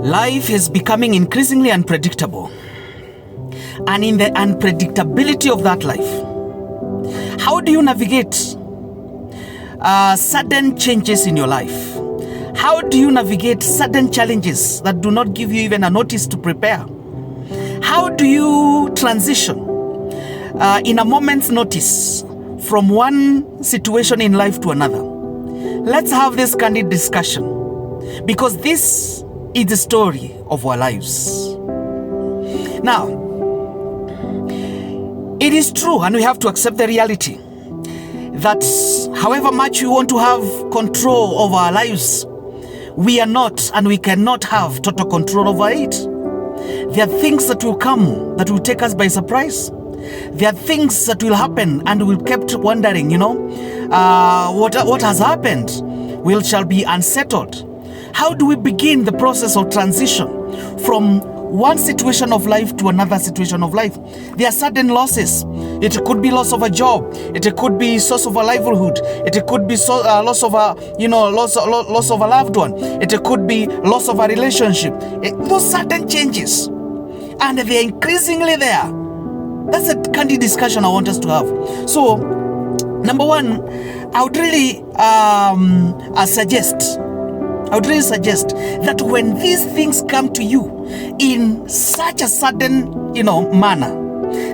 Life is becoming increasingly unpredictable. And in the unpredictability of that life, how do you navigate sudden changes in your life? How do you navigate sudden challenges that do not give you even a notice to prepare? How do you transition in a moment's notice from one situation in life to another? Let's have this candid discussion, because this is the story of our lives. Now, it is true, and we have to accept the reality, that however much we want to have control over our lives, we are not and we cannot have total control over it. There are things that will come that will take us by surprise. There are things that will happen and we'll kept wondering, what has happened? We shall be unsettled. How do we begin the process of transition from one situation of life to another situation of life? There are sudden losses. It could be loss of a job. It could be source of a livelihood. It could be loss of a loss of a loved one. It could be loss of a relationship. Those sudden changes, and they're increasingly there. That's a candid discussion I want us to have. So, number one, I would really suggest that when these things come to you in such a sudden, manner,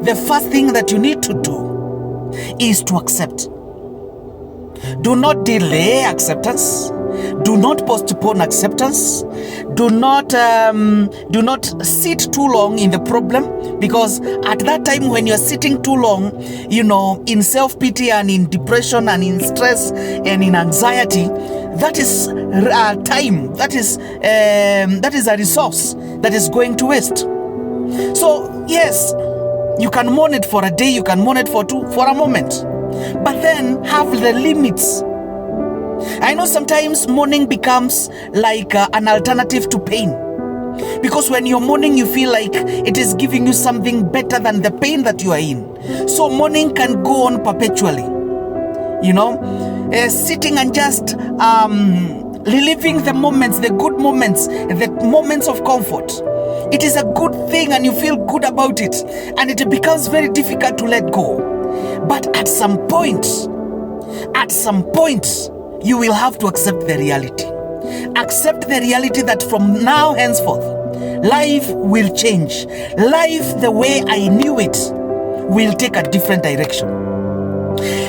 the first thing that you need to do is to accept. Do not delay acceptance. Do not postpone acceptance. Do not sit too long in the problem, because at that time when you're sitting too long, in self-pity and in depression and in stress and in anxiety, that is time. That is a resource that is going to waste. So yes, you can mourn it for a day, you can mourn it for a moment, but then have the limits. I know sometimes mourning becomes like an alternative to pain, because when you're mourning, you feel like it is giving you something better than the pain that you are in. So mourning can go on perpetually, sitting and just reliving the moments, the good moments, the moments of comfort. It is a good thing and you feel good about it, and it becomes very difficult to let go. But at some point, you will have to accept the reality. Accept the reality that from now henceforth, life will change. Life, the way I knew it, will take a different direction.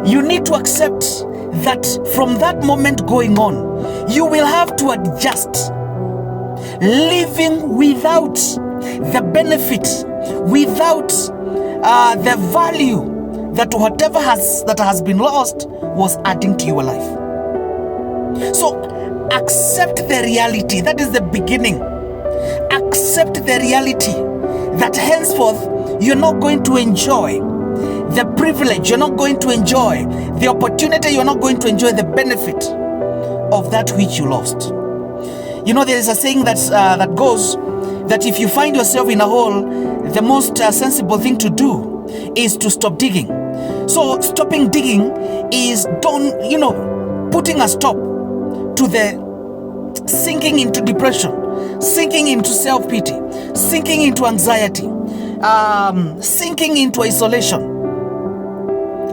You need to accept that from that moment going on, you will have to adjust. Living without the benefit, without the value that whatever has been lost was adding to your life. So accept the reality. That is the beginning. Accept the reality that henceforth you're not going to enjoy the privilege, you're not going to enjoy the opportunity, you're not going to enjoy the benefit of that which you lost. There is a saying that goes that if you find yourself in a hole, the most sensible thing to do is to stop digging. So stopping digging is putting a stop to the sinking into depression, sinking into self-pity, sinking into anxiety, sinking into isolation.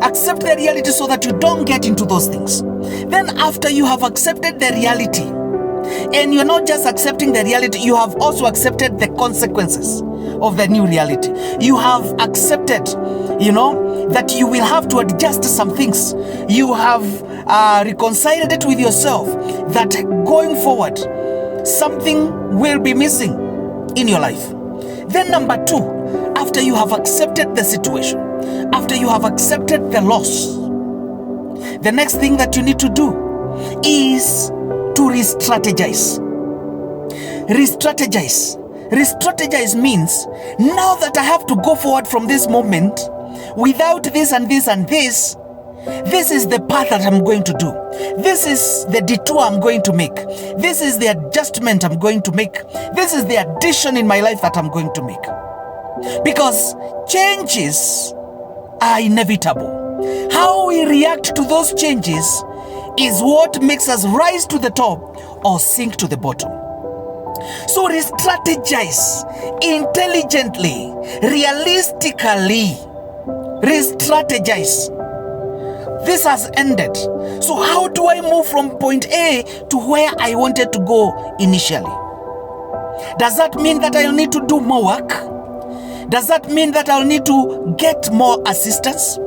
Accept the reality so that you don't get into those things. Then after you have accepted the reality, and you're not just accepting the reality, you have also accepted the consequences of the new reality. You have accepted, that you will have to adjust some things. You have reconciled it with yourself that going forward, something will be missing in your life. Then number two, after you have accepted the situation, after you have accepted the loss, the next thing that you need to do is to re-strategize. Re-strategize. Re-strategize means, now that I have to go forward from this moment, without this and this and this is the path that I'm going to do. This is the detour I'm going to make. This is the adjustment I'm going to make. This is the addition in my life that I'm going to make. Because changes are inevitable. How we react to those changes is what makes us rise to the top or sink to the bottom. So re-strategize intelligently, realistically. Re-strategize. This has ended. So how do I move from point A to where I wanted to go initially? Does that mean that I'll need to do more work? Does that mean that I'll need to get more assistance?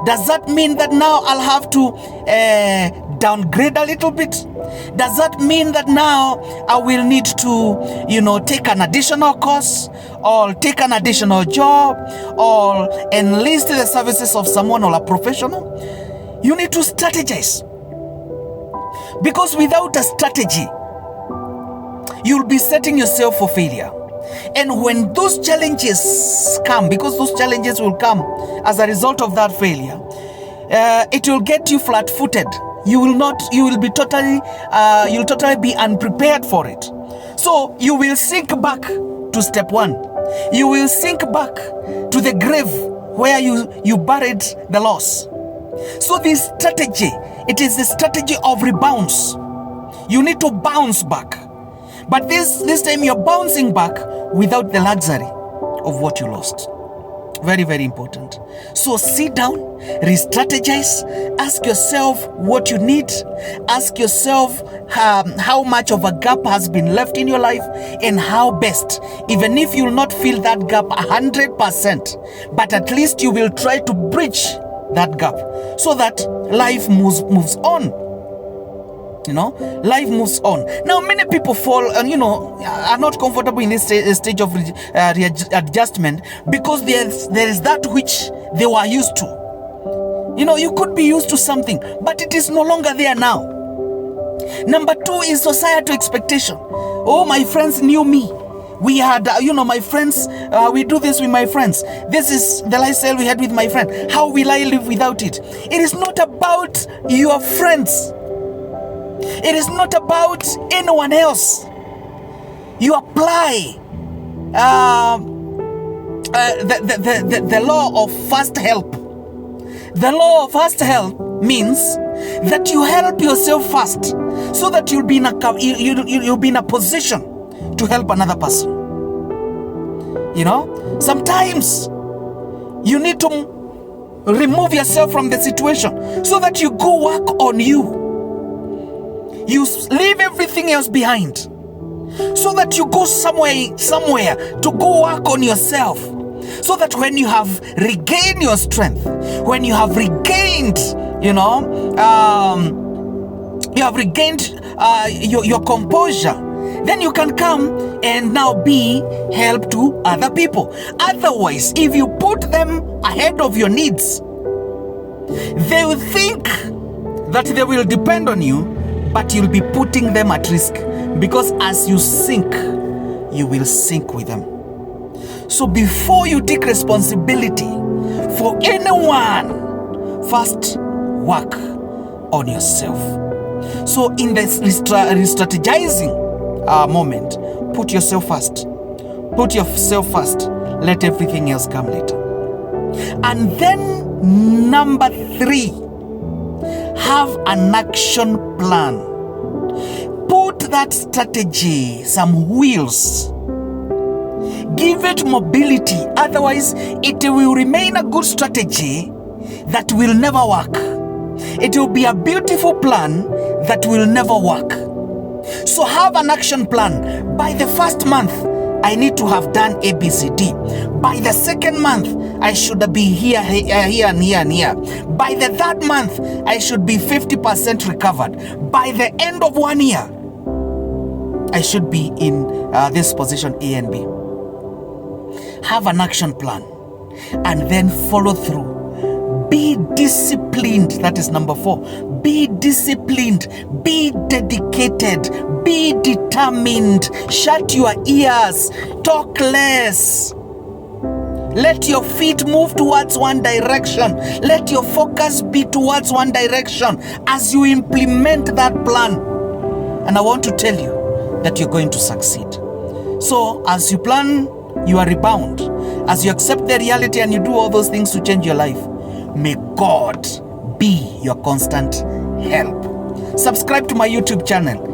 Does that mean that now I'll have to downgrade a little bit? Does that mean that now I will need to, take an additional course, or take an additional job, or enlist the services of someone or a professional? You need to strategize. Because without a strategy, you'll be setting yourself for failure. And when those challenges come, because those challenges will come as a result of that failure, it will get you flat-footed. You'll totally be unprepared for it. So you will sink back to step one. You will sink back to the grave where you buried the loss. So this strategy, it is the strategy of rebounds. You need to bounce back. But this time you're bouncing back without the luxury of what you lost. Very, very important. So sit down, re-strategize, ask yourself what you need, ask yourself how much of a gap has been left in your life, and how best, even if you'll not fill that gap 100%, but at least you will try to bridge that gap so that life moves on. Life moves on. Now, many people fall and, are not comfortable in this stage of readjustment because there is that which they were used to. You could be used to something, but it is no longer there now. Number two is societal expectation. Oh, my friends knew me. We had, my friends, we do this with my friends. This is the lifestyle we had with my friend. How will I live without it? It is not about your friends. It is not about anyone else. You apply the law of first help. The law of first help means that you help yourself first, so that you'll be in a position to help another person. Sometimes you need to remove yourself from the situation so that you go work on you. You leave everything else behind so that you go somewhere to go work on yourself, so that when you have regained your strength, when you have regained, your composure, then you can come and now be help to other people. Otherwise, if you put them ahead of your needs, they will think that they will depend on you, but you'll be putting them at risk, because as you sink, you will sink with them. So before you take responsibility for anyone, first work on yourself. So in this re-strategizing moment, put yourself first. Put yourself first. Let everything else come later. And then number 3, have an action plan. Put that strategy some wheels. Give it mobility. Otherwise, it will remain a good strategy that will never work. It will be a beautiful plan that will never work. So have an action plan. By the first month, I need to have done ABCD. By the second month, I should be here, and here. By the third month, I should be 50% recovered. By the end of 1 year, I should be in this position A and B. Have an action plan and then follow through. Be disciplined. That is number 4. Be disciplined. Be dedicated. Be determined. Shut your ears. Talk less. Let your feet move towards one direction. Let your focus be towards one direction as you implement that plan. And I want to tell you that you're going to succeed. So as you plan your rebound, as you accept the reality and you do all those things to change your life, may God be your constant help. Subscribe to my YouTube channel.